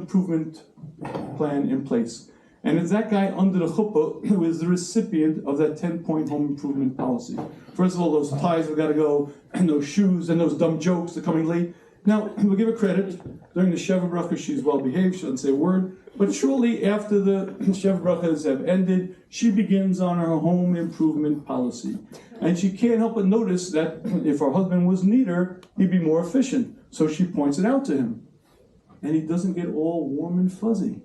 improvement plan in place. And it's that guy under the chuppah who is the recipient of that 10-point home improvement policy. First of all, those ties have got to go, and those shoes, and those dumb jokes, they're coming late. Now, we'll give her credit. During the Sheva Bracha, she's well behaved, she doesn't say a word. But shortly after the Sheva Brachas have ended, she begins on her home improvement policy. And she can't help but notice that if her husband was neater, he'd be more efficient. So she points it out to him. And he doesn't get all warm and fuzzy.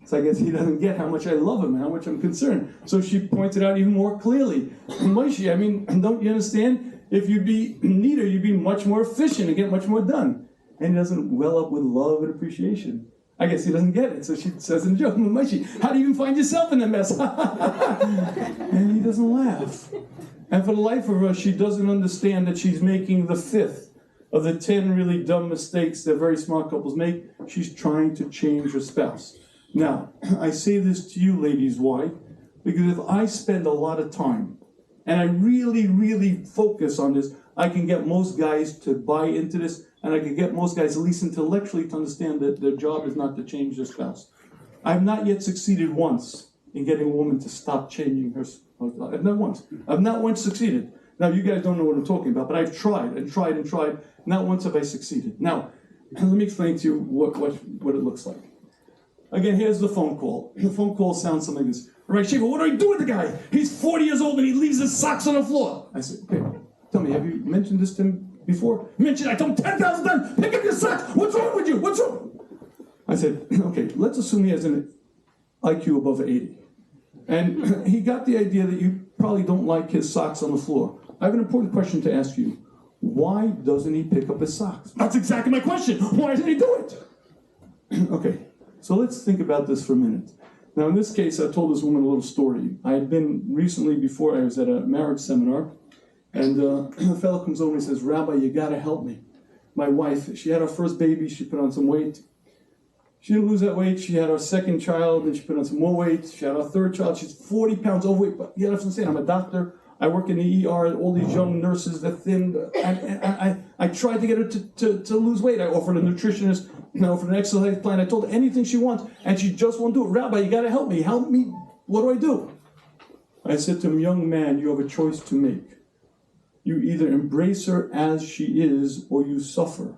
So I guess he doesn't get how much I love him and how much I'm concerned. So she points it out even more clearly. Moshe, I mean, don't you understand? If you'd be neater, you'd be much more efficient and get much more done. And he doesn't well up with love and appreciation. I guess he doesn't get it. So she says in joke, Moshe, how do you even find yourself in the mess? And he doesn't laugh. And for the life of her, she doesn't understand that she's making the fifth of the 10 really dumb mistakes that very smart couples make. She's trying to change her spouse. Now, I say this to you ladies, why? Because if I spend a lot of time and I really, really focus on this, I can get most guys to buy into this, and I can get most guys, at least intellectually, to understand that their job is not to change their spouse. I've not yet succeeded once in getting a woman to stop changing her spouse. I've not once. I've not once succeeded. Now, you guys don't know what I'm talking about, but I've tried and tried and tried. Not once have I succeeded. Now, let me explain to you what it looks like. Again, here's the phone call. The phone call sounds something like this. Rabbi Shafier, what do I do with the guy? He's 40 years old and he leaves his socks on the floor. I said, okay, tell me, have you mentioned this to him before? Mentioned, I told him 10,000 times, pick up your socks. What's wrong with you? What's wrong? I said, okay, let's assume he has an IQ above 80. And he got the idea that you probably don't like his socks on the floor. I have an important question to ask you. Why doesn't he pick up his socks? That's exactly my question. Why doesn't he do it? Okay. So let's think about this for a minute. Now, in this case, I told this woman a little story. I had been recently, before I was at a marriage seminar, and a fellow comes over and says, Rabbi, you got to help me. My wife, she had her first baby, she put on some weight. She didn't lose that weight. She had her second child, and she put on some more weight. She had her third child. She's 40 pounds overweight. But you know what I'm saying? I'm a doctor. I work in the ER. All these young nurses, they're thin. I tried to get her to lose weight. I offered a nutritionist, I offered an exercise plan. I told her anything she wants, and she just won't do it. Rabbi, you got to help me. Help me. What do I do? I said to him, young man, you have a choice to make. You either embrace her as she is, or you suffer.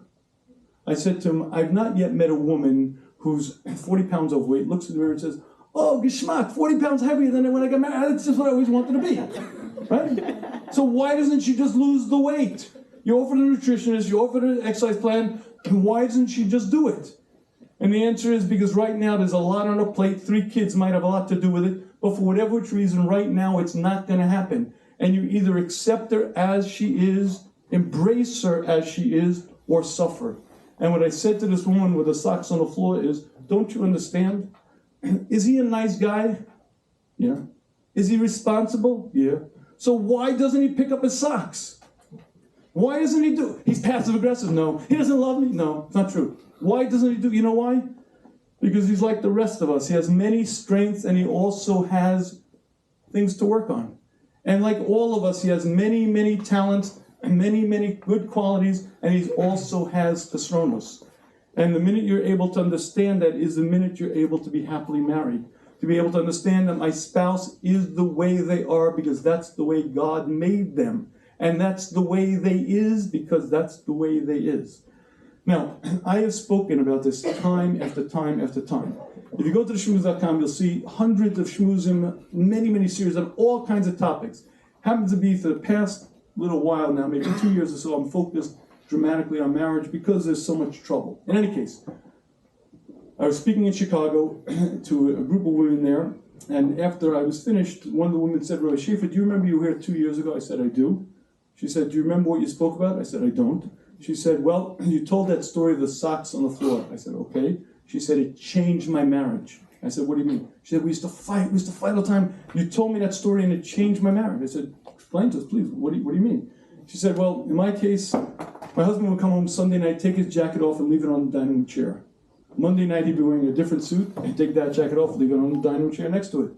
I said to him, I've not yet met a woman who's 40 pounds overweight, looks in the mirror and says, oh, geschmack, 40 pounds heavier than when I got married. That's just what I always wanted to be. Right? So why doesn't she just lose the weight? You offered a nutritionist, you offered an exercise plan, and why doesn't she just do it? And the answer is because right now there's a lot on her plate. 3 kids might have a lot to do with it, but for whatever reason, right now it's not going to happen. And you either accept her as she is, embrace her as she is, or suffer. And what I said to this woman with the socks on the floor is, don't you understand? Is he a nice guy? Yeah. Is he responsible? Yeah. So why doesn't he pick up his socks? Why doesn't he do it? He's passive aggressive. No. He doesn't love me? No, it's not true. Why doesn't he do it? You know why? Because he's like the rest of us. He has many strengths and he also has things to work on. And like all of us, he has many, many talents and many, many good qualities, and he also has chesronos. And the minute you're able to understand that is the minute you're able to be happily married. To be able to understand that my spouse is the way they are because that's the way God made them. And that's the way they is because that's the way they is. Now, I have spoken about this time after time after time. If you go to the shmuz.com, you'll see hundreds of shmuzim, many, many series on all kinds of topics. Happens to be for the past little while now, maybe 2 years or so, I'm focused dramatically on marriage because there's so much trouble. In any case, I was speaking in Chicago to a group of women there, and after I was finished, one of the women said, Rabbi Shafier, do you remember you were here 2 years ago? I said, I do. She said, do you remember what you spoke about? I said, I don't. She said, well, you told that story of the socks on the floor. I said, okay. She said, it changed my marriage. I said, what do you mean? She said, we used to fight all the time. You told me that story and it changed my marriage. I said, explain to us, please. What do you mean? She said, well, in my case, my husband would come home Sunday night, take his jacket off and leave it on the dining room chair. Monday night, he'd be wearing a different suit and take that jacket off, leave it on the dining room chair next to it.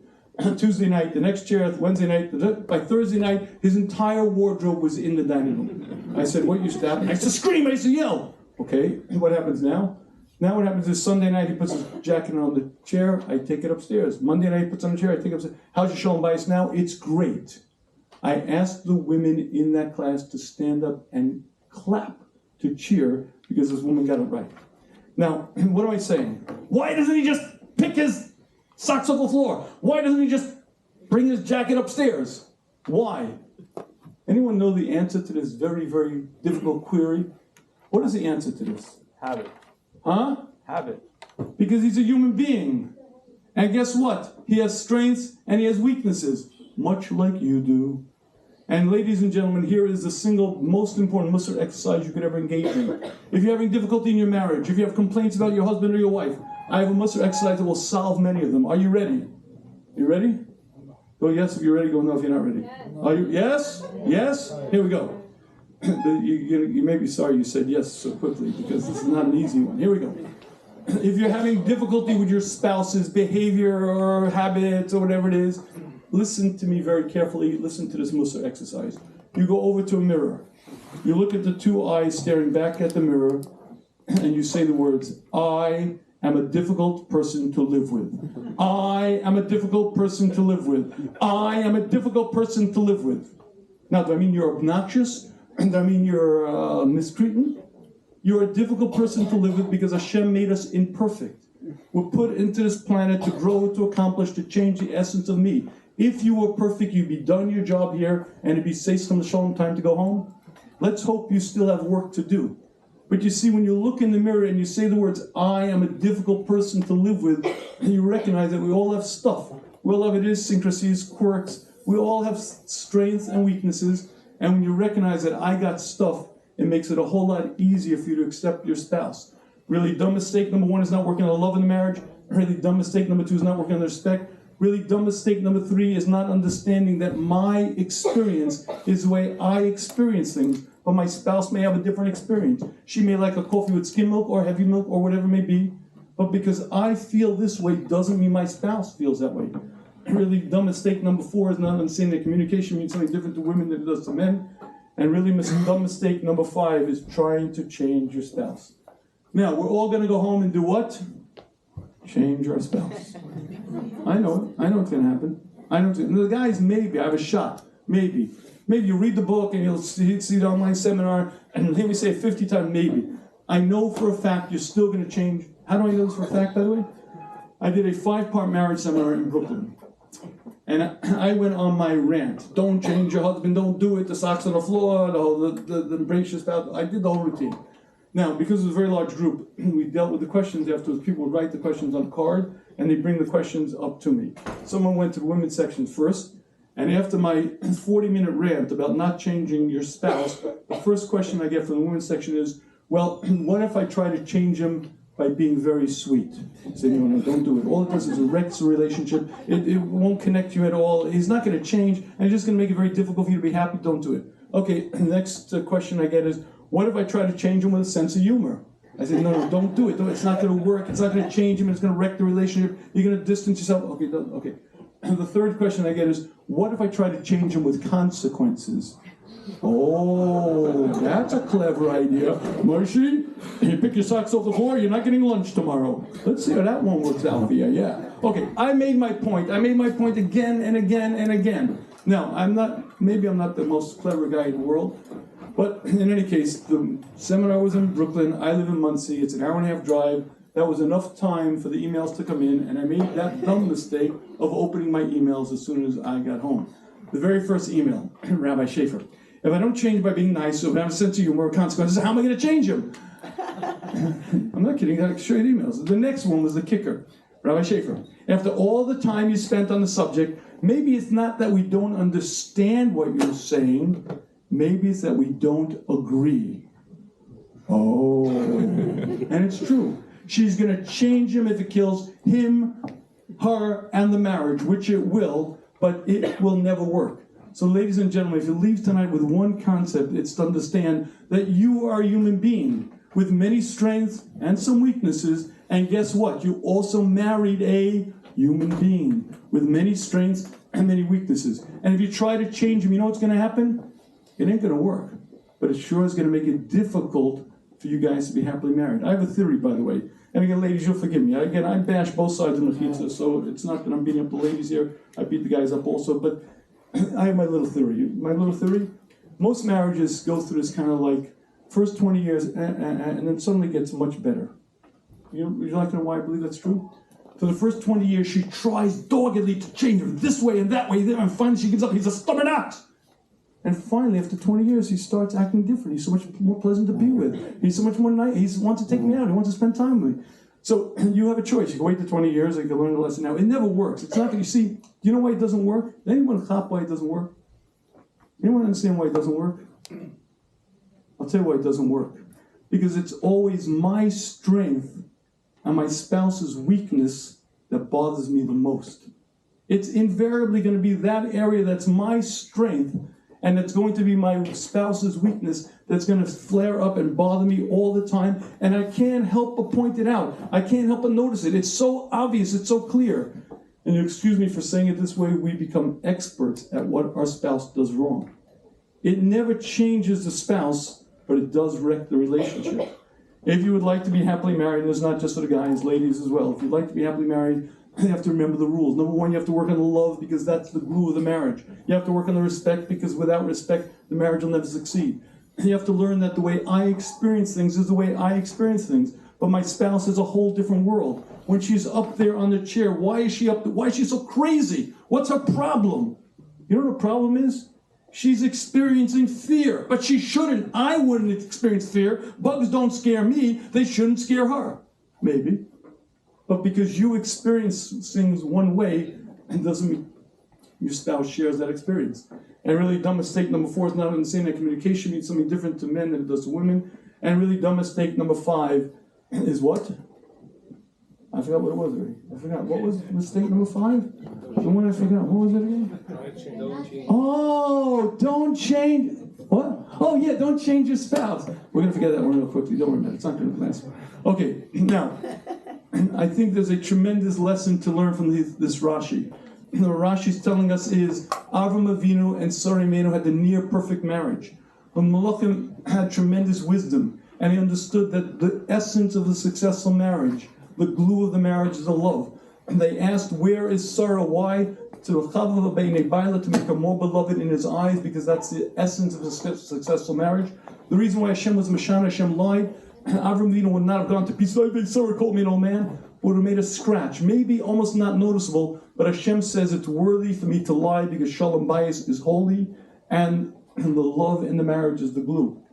Tuesday night, the next chair, Wednesday night, by Thursday night, his entire wardrobe was in the dining room. I said, what used to happen? I used to scream, I used to yell. Okay, what happens now? Now what happens is Sunday night he puts his jacket on the chair, I take it upstairs. Monday night he puts it on the chair, I take it upstairs. How's your shalom bayis now? It's great. I asked the women in that class to stand up and clap, to cheer, because this woman got it right. Now, what am I saying? Why doesn't he just pick his socks off the floor? Why doesn't he just bring his jacket upstairs? Why? Anyone know the answer to this very, very difficult query? What is the answer to this? Habit. Huh? Habit. Because he's a human being. And guess what? He has strengths and he has weaknesses, much like you do. And ladies and gentlemen, here is the single most important Musar exercise you could ever engage in. If you're having difficulty in your marriage, if you have complaints about your husband or your wife, I have a Musar exercise that will solve many of them. Are you ready? You ready? Go yes if you're ready, go no if you're not ready. Are you? Yes? Yes? Here we go. You may be sorry you said yes so quickly, because this is not an easy one. Here we go. If you're having difficulty with your spouse's behavior or habits or whatever it is, listen to me very carefully. Listen to this Musar exercise. You go over to a mirror. You look at the two eyes staring back at the mirror, and you say the words, I am a difficult person to live with. I am a difficult person to live with. I am a difficult person to live with. Now, do I mean you're obnoxious? Do I mean you're mistreating? You're a difficult person to live with because Hashem made us imperfect. We're put into this planet to grow, to accomplish, to change the essence of me. If you were perfect, you'd be done your job here, and it'd be safe from the shalom time to go home. Let's hope you still have work to do. But you see, when you look in the mirror and you say the words, I am a difficult person to live with, and you recognize that we all have stuff. We all have idiosyncrasies, quirks. We all have strengths and weaknesses. And when you recognize that I got stuff, it makes it a whole lot easier for you to accept your spouse. Really dumb mistake number one is not working on love in the marriage. Really dumb mistake number two is not working on the respect. Really dumb mistake number three is not understanding that my experience is the way I experience things, but my spouse may have a different experience. She may like a coffee with skim milk or heavy milk or whatever it may be, but because I feel this way doesn't mean my spouse feels that way. Really dumb mistake number four is not understanding that communication means something different to women than it does to men. And really dumb mistake number five is trying to change your spouse. Now, we're all going to go home and do what? Change our spouse. I know it. I know it's going to happen. I know it's going to. The guys, maybe. I have a shot. Maybe. Maybe you read the book and you'll see the online seminar and hear me say 50 times maybe. I know for a fact you're still going to change. How do I know this for a fact, by the way? I did a 5-part marriage seminar in Brooklyn. And I went on my rant. Don't change your husband. Don't do it. The socks on the floor. The embrace your spouse. I did the whole routine. Now, because it was a very large group, we dealt with the questions afterwards. People would write the questions on a card, and they bring the questions up to me. Someone went to the women's section first, and after my 40-minute rant about not changing your spouse, the first question I get from the women's section is, well, what if I try to change him by being very sweet? I say, no, don't do it. All it does is it wrecks the relationship. It won't connect you at all. He's not going to change, and it's just going to make it very difficult for you to be happy. Don't do it. Okay, the next question I get is, what if I try to change him with a sense of humor? I said, no, don't do it. It's not going to work. It's not going to change him. It's going to wreck the relationship. You're going to distance yourself. Okay, okay. And the third question I get is, what if I try to change him with consequences? Oh, that's a clever idea. Moshe, you pick your socks off the floor, you're not getting lunch tomorrow. Let's see how that one works out for you. Yeah. Okay, I made my point. I made my point again and again and again. Now, maybe I'm not the most clever guy in the world, but in any case, the seminar was in Brooklyn. I live in Muncie. It's an hour-and-a-half drive. That was enough time for the emails to come in, and I made that dumb mistake of opening my emails as soon as I got home. The very first email, Rabbi Shafier. If I don't change by being nice, or if I have a sense of humor or consequences, how am I going to change him? I'm not kidding. I can show you the emails. The next one was the kicker. Rabbi Shafier. After all the time you spent on the subject, maybe it's not that we don't understand what you're saying. Maybe it's that we don't agree. Oh. And it's true. She's going to change him if it kills him, her, and the marriage, which it will, but it will never work. So ladies and gentlemen, if you leave tonight with one concept, it's to understand that you are a human being with many strengths and some weaknesses, and guess what? You also married a human being with many strengths and many weaknesses. And if you try to change him, you know what's going to happen? It ain't going to work, but it sure is going to make it difficult for you guys to be happily married. I have a theory, by the way. And again, ladies, you'll forgive me. Again, I bash both sides of the chitza, so it's not that I'm beating up the ladies here. I beat the guys up also, but I have my little theory. My little theory, most marriages go through this kind of like, first 20 years, and then suddenly gets much better. You'd like to know why I believe that's true? For the first 20 years, she tries doggedly to change her this way and that way, and finally she gives up. He's a stubborn ass. And finally, after 20 years, he starts acting different. He's so much more pleasant to be with. He's so much more nice. He wants to take me out. He wants to spend time with me. So you have a choice. You can wait the 20 years, or you can learn the lesson now. It never works. It's not that you see. Do you know why it doesn't work? Anyone chop why it doesn't work? Anyone understand why it doesn't work? I'll tell you why it doesn't work. Because it's always my strength and my spouse's weakness that bothers me the most. It's invariably going to be that area that's my strength, and it's going to be my spouse's weakness that's going to flare up and bother me all the time, and I can't help but point it out. I can't help but notice it. It's so obvious, it's so clear. And you excuse me for saying it this way, we become experts at what our spouse does wrong. It never changes the spouse, but it does wreck the relationship. If you would like to be happily married, and it's not just for the guys, ladies as well, if you'd like to be happily married, you have to remember the rules. Number one, you have to work on the love, because that's the glue of the marriage. You have to work on the respect, because without respect, the marriage will never succeed. You have to learn that the way I experience things is the way I experience things. But my spouse is a whole different world. When she's up there on the chair, why is she up there? Why is she so crazy? What's her problem? You know what her problem is? She's experiencing fear, but she shouldn't. I wouldn't experience fear. Bugs don't scare me. They shouldn't scare her. Maybe. But because you experience things one way, it doesn't mean your spouse shares that experience. And really dumb mistake number 4 is not understanding that communication means something different to men than it does to women. And really dumb mistake number 5 is what? I forgot what it was already. I forgot. What was mistake number 5? The one I forgot. What was it again? Oh, don't change. What? Oh, yeah, don't change your spouse. We're going to forget that one real quickly. Don't worry about it. It's not going to last. Okay, now, I think there's a tremendous lesson to learn from this Rashi. What Rashi's telling us is Avram Avinu and Sarah Imenu had the near perfect marriage. But Malachim had tremendous wisdom, and he understood that the essence of a successful marriage, the glue of the marriage, is the love. And they asked, where is Sarah? Why? To make her more beloved in his eyes, because that's the essence of a successful marriage. The reason why Hashem was Mashana, Hashem lied. Avram Avinu would not have gone to peace. Sarah called me an old man. Would have made a scratch, maybe almost not noticeable, but Hashem says it's worthy for me to lie because Shalom Bayis is holy, and the love in the marriage is the glue.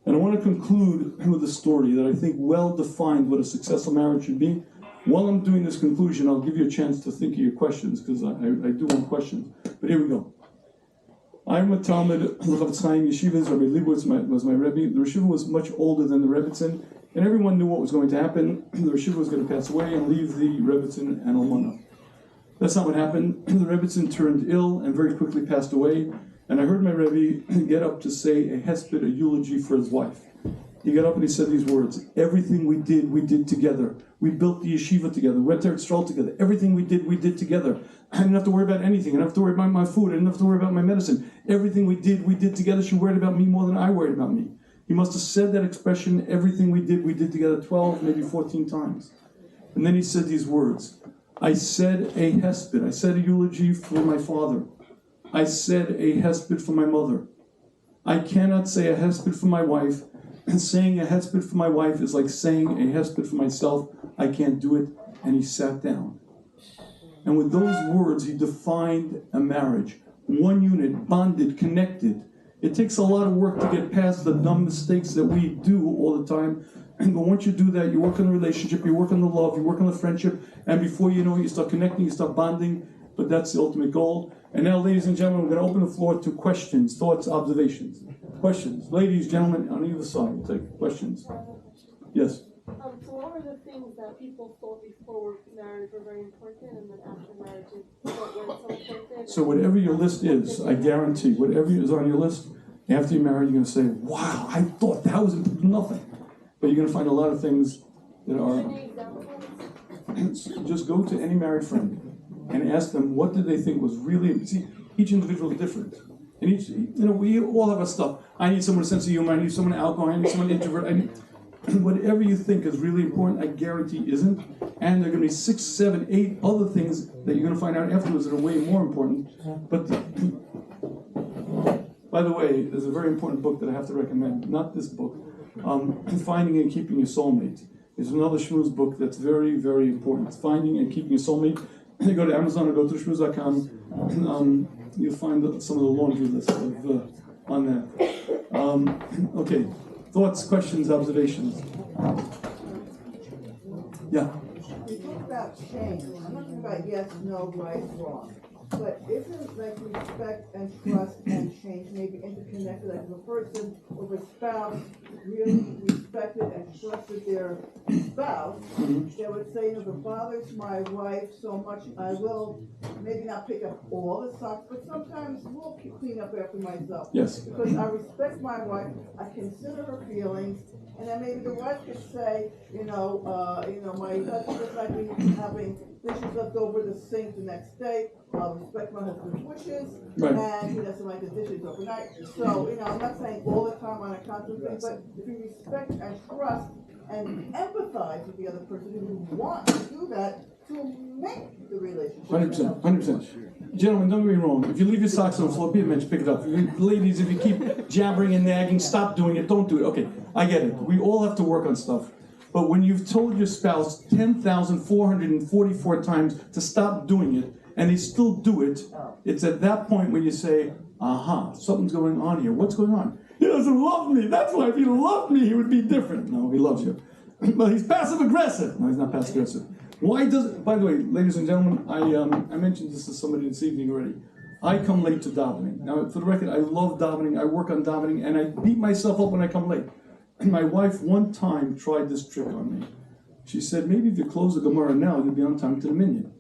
And I want to conclude with a story that I think well defined what a successful marriage should be. While I'm doing this conclusion, I'll give you a chance to think of your questions, because I do want questions. But here we go. I'm a Talmud, Chavetz Chaim Yeshivas, Rabbi Leibowitz was my Rebbe. The Yeshiva was much older than the Rebbitzin, and everyone knew what was going to happen. The Yeshiva was going to pass away and leave the Rebbitzin and Almana. That's not what happened. The Rebbitzin turned ill and very quickly passed away, and I heard my Rebbe get up to say a hesped, a eulogy for his wife. He got up and he said these words: everything we did together. We built the yeshiva together. We went to Eretz Yisrael together. Everything we did together. I didn't have to worry about anything. I didn't have to worry about my food. I didn't have to worry about my medicine. Everything we did together. She worried about me more than I worried about me. He must have said that expression, everything we did together, 12, maybe 14 times. And then he said these words: I said a hesped. I said a eulogy for my father. I said a hesped for my mother. I cannot say a hesped for my wife. And saying a hesped for my wife is like saying a hesped for myself. I can't do it. And he sat down. And with those words, he defined a marriage. One unit, bonded, connected. It takes a lot of work to get past the dumb mistakes that we do all the time. But once you do that, you work on the relationship, you work on the love, you work on the friendship, and before you know it, you start connecting, you start bonding. But that's the ultimate goal. And now, ladies and gentlemen, we're going to open the floor to questions, thoughts, observations. Questions. Ladies, gentlemen, on either side, we'll take questions. Yes? So what were the things that people thought before marriage were very important, and then after marriage weren't so important? So whatever your list is, I guarantee, whatever is on your list, after you're married, you're going to say, wow, I thought that was nothing. But you're going to find a lot of things that are... Just go to any married friend and ask them, what did they think was really... See, each individual is different. And each, we all have our stuff. I need someone with a sense of humor. I need someone outgoing. I need someone introvert. whatever you think is really important, I guarantee isn't. And there are going to be 6, 7, 8 other things that you're going to find out afterwards that are way more important. But by the way, there's a very important book that I have to recommend. Not this book. Finding and Keeping Your Soulmate is another Shmooze book that's very, very important. Finding and Keeping Your Soulmate. You go to Amazon or go to shmooze.com. You'll find some of the laundry list on that. Okay. Thoughts, questions, observations? Yeah. We talk about change. I'm not talking about yes, no, right, wrong. But isn't like respect and trust and change maybe interconnected? Like if a person or a spouse really respected and trusted their spouse, they would say, if it bothers my wife so much, I will maybe not pick up all the socks, but sometimes we'll clean up after myself. Yes. Because I respect my wife, I consider her feelings, and then maybe the wife could say, my husband is like me having dishes left over the sink the next day. I'll respect my husband's wishes, and he doesn't like the dishes overnight. So, I'm not saying all the time on a constant thing, but if you respect and trust and empathize with the other person, if you want to do that to make the relationship. 100%. Gentlemen, don't get me wrong. If you leave your socks on the floor, be a mensch, pick it up. Ladies, if you keep jabbering and nagging, stop doing it. Don't do it. Okay, I get it. We all have to work on stuff. But when you've told your spouse 10,444 times to stop doing it, and they still do it, it's at that point when you say, aha, something's going on here. What's going on? He doesn't love me. That's why if he loved me, he would be different. No, he loves you. But he's passive-aggressive. No, he's not passive-aggressive. Why does, by the way, ladies and gentlemen, I mentioned this to somebody this evening already. I come late to davening. Now, for the record, I love davening. I work on davening, and I beat myself up when I come late. And my wife one time tried this trick on me. She said, maybe if you close the Gemara now, you'll be on time to the minyan.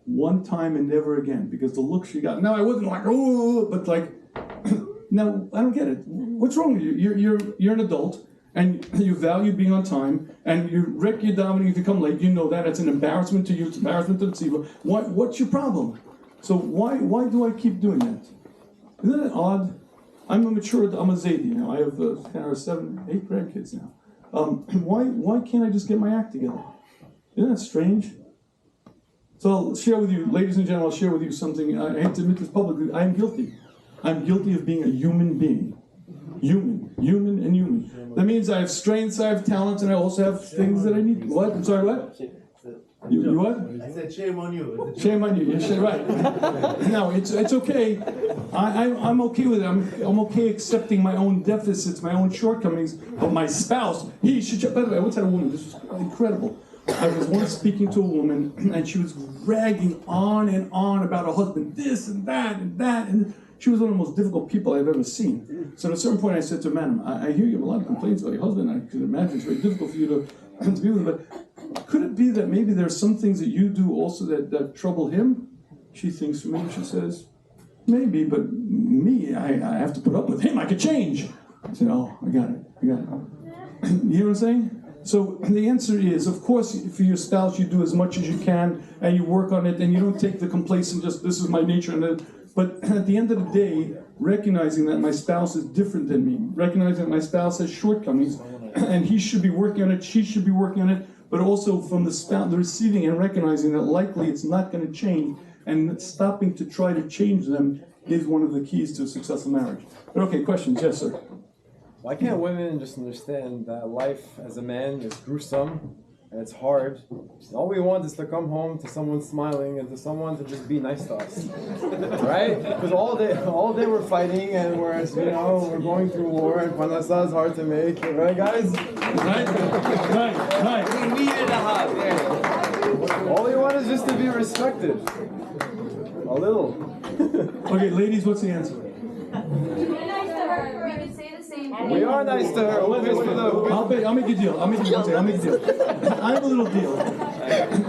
One time and never again, because the look she got. Now, I wasn't like, oh, but like, now, I don't get it. What's wrong with you? You're an adult, and you value being on time, and you wreck your davening if you come late. You know that. It's an embarrassment to you. It's an embarrassment to the tzibur. What's your problem? So why do I keep doing that? Isn't it odd? I'm a Zaidi now. I have 7, 8 grandkids now. Why can't I just get my act together? Isn't that strange? So I'll share with you, ladies and gentlemen, I'll share with you something. I hate to admit this publicly. I am guilty. I'm guilty of being a human being. Human. That means I have strengths, I have talents, and I also have things that I need. What? I'm sorry, what? You what? I said shame on you. Shame on you. You're right. No, it's okay. I'm okay with it. I'm okay accepting my own deficits, my own shortcomings. But my spouse, he should. By the way, I once had a woman. This was incredible. I was once speaking to a woman, and she was ragging on and on about her husband, this and that and that, and she was one of the most difficult people I've ever seen. So at a certain point, I said to her, madam, I hear you have a lot of complaints about your husband. I can imagine it's very difficult for you to be with him, but could it be that maybe there's some things that you do also that trouble him? She thinks for me, she says, maybe, but me, I have to put up with him. I could change. I said, oh, I got it. You know what I'm saying? So the answer is, of course, for your spouse, you do as much as you can, and you work on it, and you don't take the complacent, just this is my nature. But at the end of the day, recognizing that my spouse is different than me, recognizing that my spouse has shortcomings, and he should be working on it, she should be working on it, but also from the spouse, the receiving and recognizing that likely it's not going to change, and stopping to try to change them is one of the keys to a successful marriage. But okay, questions? Yes, sir. Why can't women just understand that life as a man is gruesome and it's hard? All we want is to come home to someone smiling and to someone to just be nice to us, right? Because all day we're fighting, and we're going through war, and parnasa is hard to make, right, guys? Right. We needed a hug. Yeah. All we want is just to be respected, a little. Okay, ladies, what's the answer? We are nice to her. I'll make a deal. I have a little deal.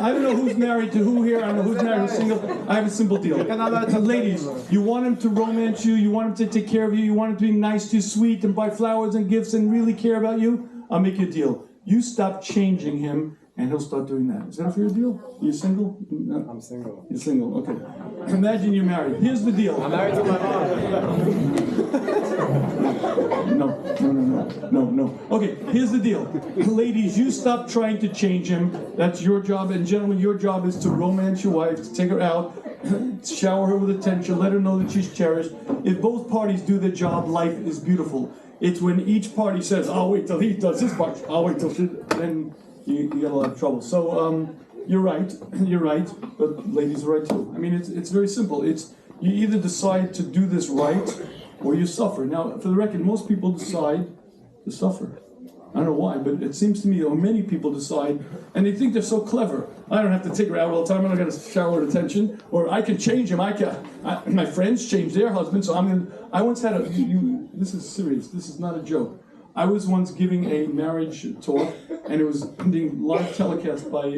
I don't know who's married to who here. I don't know who's married, who's single. I have a simple deal. Ladies, you want him to romance you. You want him to take care of you. You want him to be nice to you, sweet, and buy flowers and gifts and really care about you. I'll make you a deal. You stop changing him, and he'll start doing that. Is that for your deal? You single? No. I'm single. You're single, okay. Imagine you're married. Here's the deal. I'm married to my mom. No. Okay, here's the deal. Ladies, you stop trying to change him. That's your job. And gentlemen, your job is to romance your wife, to take her out, shower her with attention, let her know that she's cherished. If both parties do their job, life is beautiful. It's when each party says, I'll wait till he does his part, I'll wait till she, then you get a lot of trouble. So you're right, but ladies are right too. I mean, it's very simple. It's you either decide to do this right or you suffer. Now, for the record, most people decide to suffer. I don't know why, but it seems to me that many people decide, and they think they're so clever. I don't have to take her out all the time. I'm not going to shower with attention, or I can change him. My friends change their husbands, so I once had this is serious. This is not a joke. I was once giving a marriage talk, and it was being live telecast by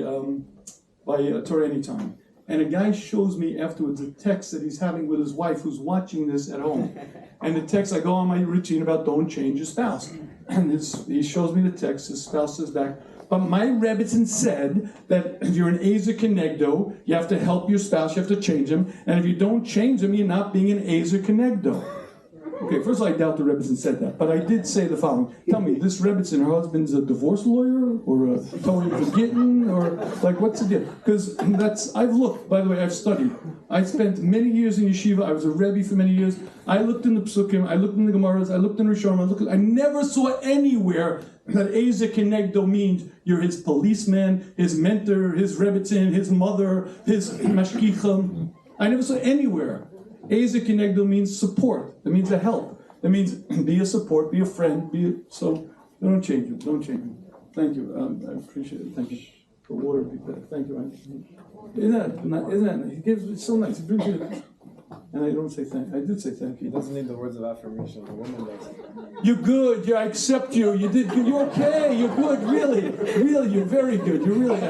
Torah Anytime. And a guy shows me afterwards a text that he's having with his wife who's watching this at home. And the text, I go on my routine about don't change your spouse. And he shows me the text, his spouse says back, but my Rebbitzin said that if you're an Ezer Kenegdo, you have to help your spouse, you have to change him. And if you don't change him, you're not being an Ezer Kenegdo. Okay, first of all, I doubt the Rebbitzin said that, but I did say the following. Tell me, this Rebbitzin, her husband's a divorce lawyer, or a Torah forgetting, or like, what's the deal? Because I've looked, by the way, I've studied. I spent many years in yeshiva, I was a Rebbe for many years. I looked in the Psukim, I looked in the Gemaras, I looked in Rishonim, I never saw anywhere that Ezer Kenegdo means you're his policeman, his mentor, his Rebbitzin, his mother, his mashkichim. I never saw anywhere. Ezer Kenegdo means support. That means a help. That means be a support, be a friend, so don't change him. Don't change him. Thank you. I appreciate it. Thank you. The water would be better. Thank you. Isn't that nice? He gives it's so nice. He brings it. And I don't say thank. I did say thank you. He doesn't need the words of affirmation. The woman does. You're good. Yeah, I accept you. You did. You're okay. You're good. Really, you're very good. You're really,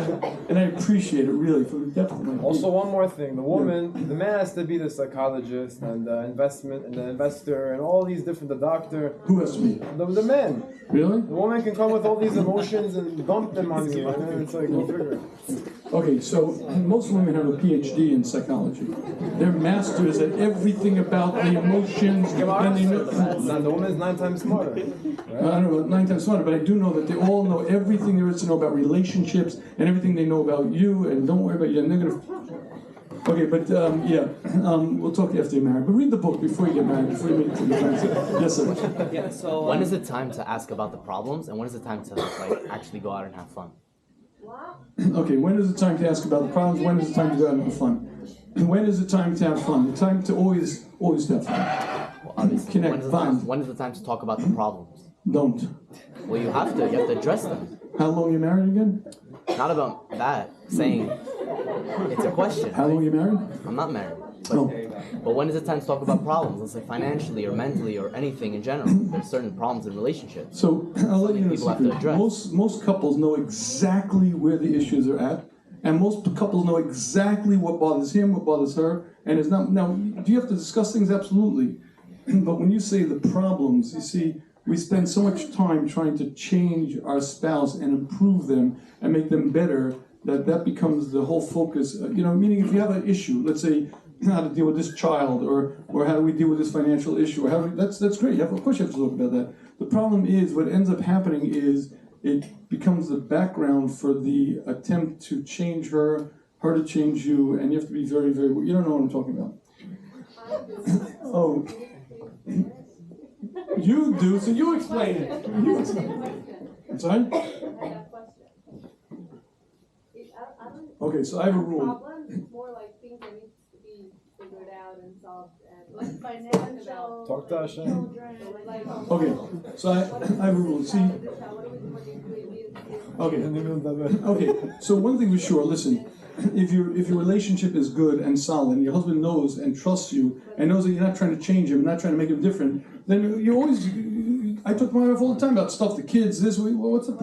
and I appreciate it really from the depth of my heart. Also, one more thing: the man has to be the psychologist and the investor, and all these different. The doctor. Who has to be? The man. Really? The woman can come with all these emotions and dump them on you, and then it's like go figure. Okay, so most women have a PhD in psychology. They're masters at everything about the emotions. And they know, the woman is 9 times smarter. Right? I don't know, 9 times smarter, but I do know that they all know everything there is to know about relationships and everything they know about you, and don't worry about you. And they're gonna. Okay, but we'll talk after you're married. But read the book before you get married, before you meet your friends. Yes, sir. Yeah. So when is it time to ask about the problems, and when is it time to actually go out and have fun? Okay, when is the time to ask about the problems? When is the time to go out and have fun? When is the time to have fun? The time to always have fun. Well, obviously, Connect, bond. When is the time to talk about the problems? Don't. Well, you have to address them. How long you married again? Not about that. Saying it's a question. How long you married? I'm not married. No. But when is it time to talk about problems? Let's say financially or mentally or anything in general. There's certain problems in relationships. So I'll let you know people have to secret. address. Most couples know exactly where the issues are at, and most couples know exactly what bothers him, what bothers her, and it's not. Now, do you have to discuss things? Absolutely. But when you say the problems, you see, we spend so much time trying to change our spouse and improve them and make them better that becomes the whole focus. Meaning if you have an issue, let's say how to deal with this child, or how do we deal with this financial issue, or that's great. Of course you have to talk about that. The problem is what ends up happening is it becomes the background for the attempt to change her to change you, and you have to be very, very. You don't know what I'm talking about. Oh. You do, so you explain it. I'm sorry? Okay, so I have a rule. Problems, more like things that need to be figured out and solved, and like financial. Talk to Hashem. Okay, so I have a rule. See. Okay. So one thing for sure. Listen, if your relationship is good and solid, and your husband knows and trusts you, and knows that you're not trying to change him, not trying to make him different, then you always. I talk to my wife all the time about stuff, the kids, this. What's up?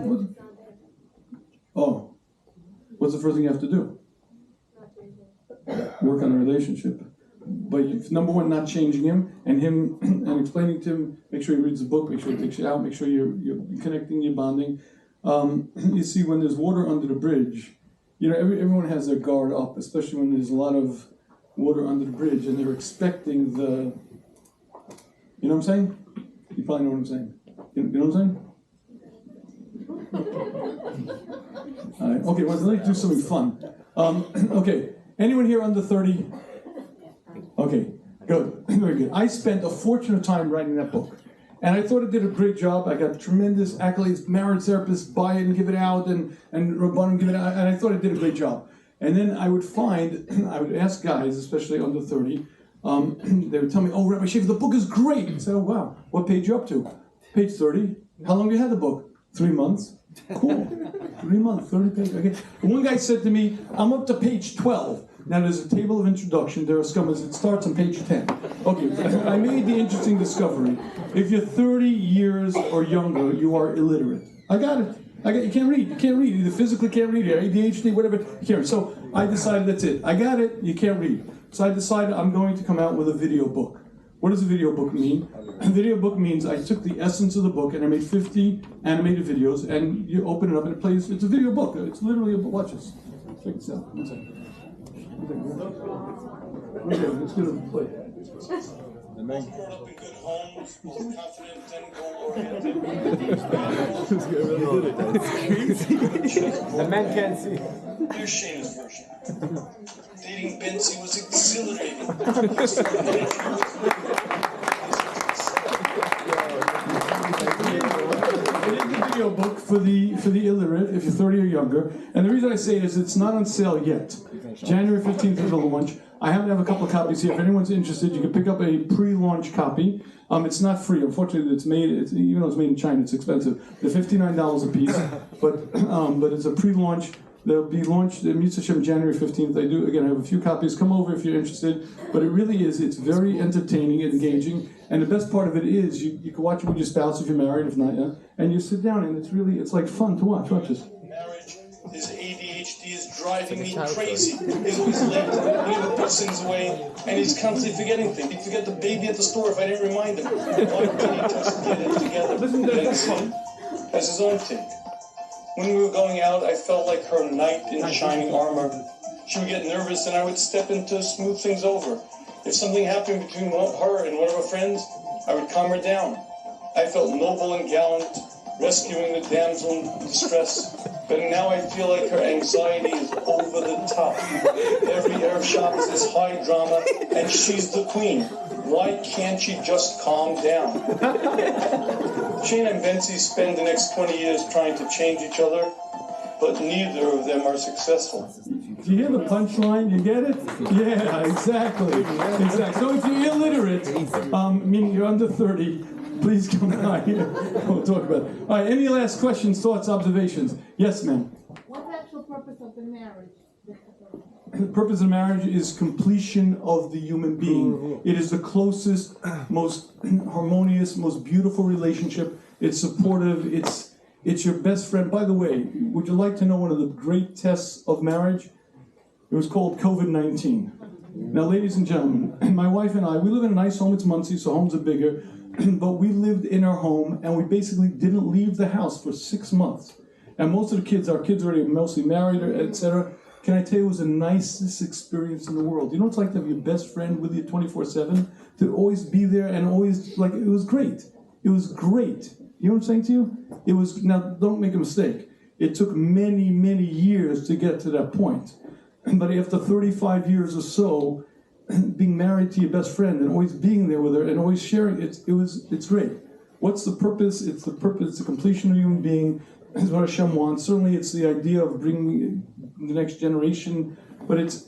Oh, what's the first thing you have to do? Work on the relationship. But number one, not changing him, and explaining to him. Make sure he reads the book. Make sure he takes you out. Make sure you're connecting, you're bonding. You see, when there's water under the bridge, everyone has their guard up, especially when there's a lot of water under the bridge, and they're expecting the. You know what I'm saying? You probably know what I'm saying. You know what I'm saying? All right. Okay. Well, let's do something fun. Okay. Anyone here under 30? Okay. Good. Very good. I spent a fortune of time writing that book. And I thought it did a great job. I got tremendous accolades. Marriage therapists buy it and give it out, and Rabbanim give it out. And I thought it did a great job. And then I would ask guys, especially under 30, they would tell me, "Oh, Rabbi Shafier, the book is great." I said, "Oh, wow. What page are you up to?" Page 30. How long have you had the book? 3 months. Cool. 3 months, 30 pages. Okay. And one guy said to me, "I'm up to page 12. Now there's a table of introduction. There are scummers. It starts on page 10. Okay, I made the interesting discovery. If you're 30 years or younger, you are illiterate. I got it. You can't read. You can't read. You either physically can't read, or ADHD, whatever. You can't. So I decided that's it. I got it. You can't read. So I decided I'm going to come out with a video book. What does a video book mean? A video book means I took the essence of the book and I made 50 animated videos, and you open it up and it plays. It's a video book. It's literally a book. Watch this. Check this out. One second. Okay, let's get it play. The man. The man can't see. Here's Shayna's version. Dating Betsy was exhilarating. It is a video book for the illiterate, if you're 30 or younger. And the reason I say it is it's not on sale yet. January 15th is the launch. I happen to have a couple of copies here. If anyone's interested, you can pick up a pre-launch copy. It's not free. Unfortunately, even though it's made in China, it's expensive. They're $59 a piece, but it's a pre-launch. They'll be launched in Mitzvah Shem January 15th. I have a few copies. Come over if you're interested. But it really is, it's very entertaining and engaging. And the best part of it is you can watch it with your spouse if you're married, if not, yeah. And you sit down and it's like fun to watch. Watch this. Marriage, his ADHD is driving me crazy. He's always late, he never puts things away, and he's constantly forgetting things. He'd forget the baby at the store if I didn't remind him. Why couldn't he just get it together? Listen to that. Has his own take. When we were going out, I felt like her knight in shining armor. She would get nervous, and I would step in to smooth things over. If something happened between her and one of her friends, I would calm her down. I felt noble and gallant, rescuing the damsel in distress. But now I feel like her anxiety is over the top. Every Erev Shabbos is high drama, and she's the queen. Why can't she just calm down? Shane and Betsy spend the next 20 years trying to change each other, but neither of them are successful. Do you hear the punchline? You get it? Yeah, exactly. So if you're illiterate, meaning you're under 30, please come by here. We'll talk about it. All right, any last questions, thoughts, observations? Yes, ma'am. What's the actual purpose of the marriage? The purpose of marriage is completion of the human being. It is the closest, most harmonious, most beautiful relationship. It's supportive. It's your best friend. By the way, would you like to know one of the great tests of marriage? It was called COVID-19. Now, ladies and gentlemen, my wife and I, we live in a nice home. It's Muncie, so homes are bigger. But we lived in our home, and we basically didn't leave the house for 6 months. And most of the kids, our kids are already mostly married, etc. Can I tell you, it was the nicest experience in the world. You know what it's like to have your best friend with you 24/7? To always be there and always, it was great. It was great. You know what I'm saying to you? It was, now don't make a mistake. It took many, many years to get to that point. But after 35 years or so, being married to your best friend and always being there with her and always sharing, it's great. What's the purpose? It's the completion of a human being. Is what Hashem wants. Certainly it's the idea of bringing the next generation, but it's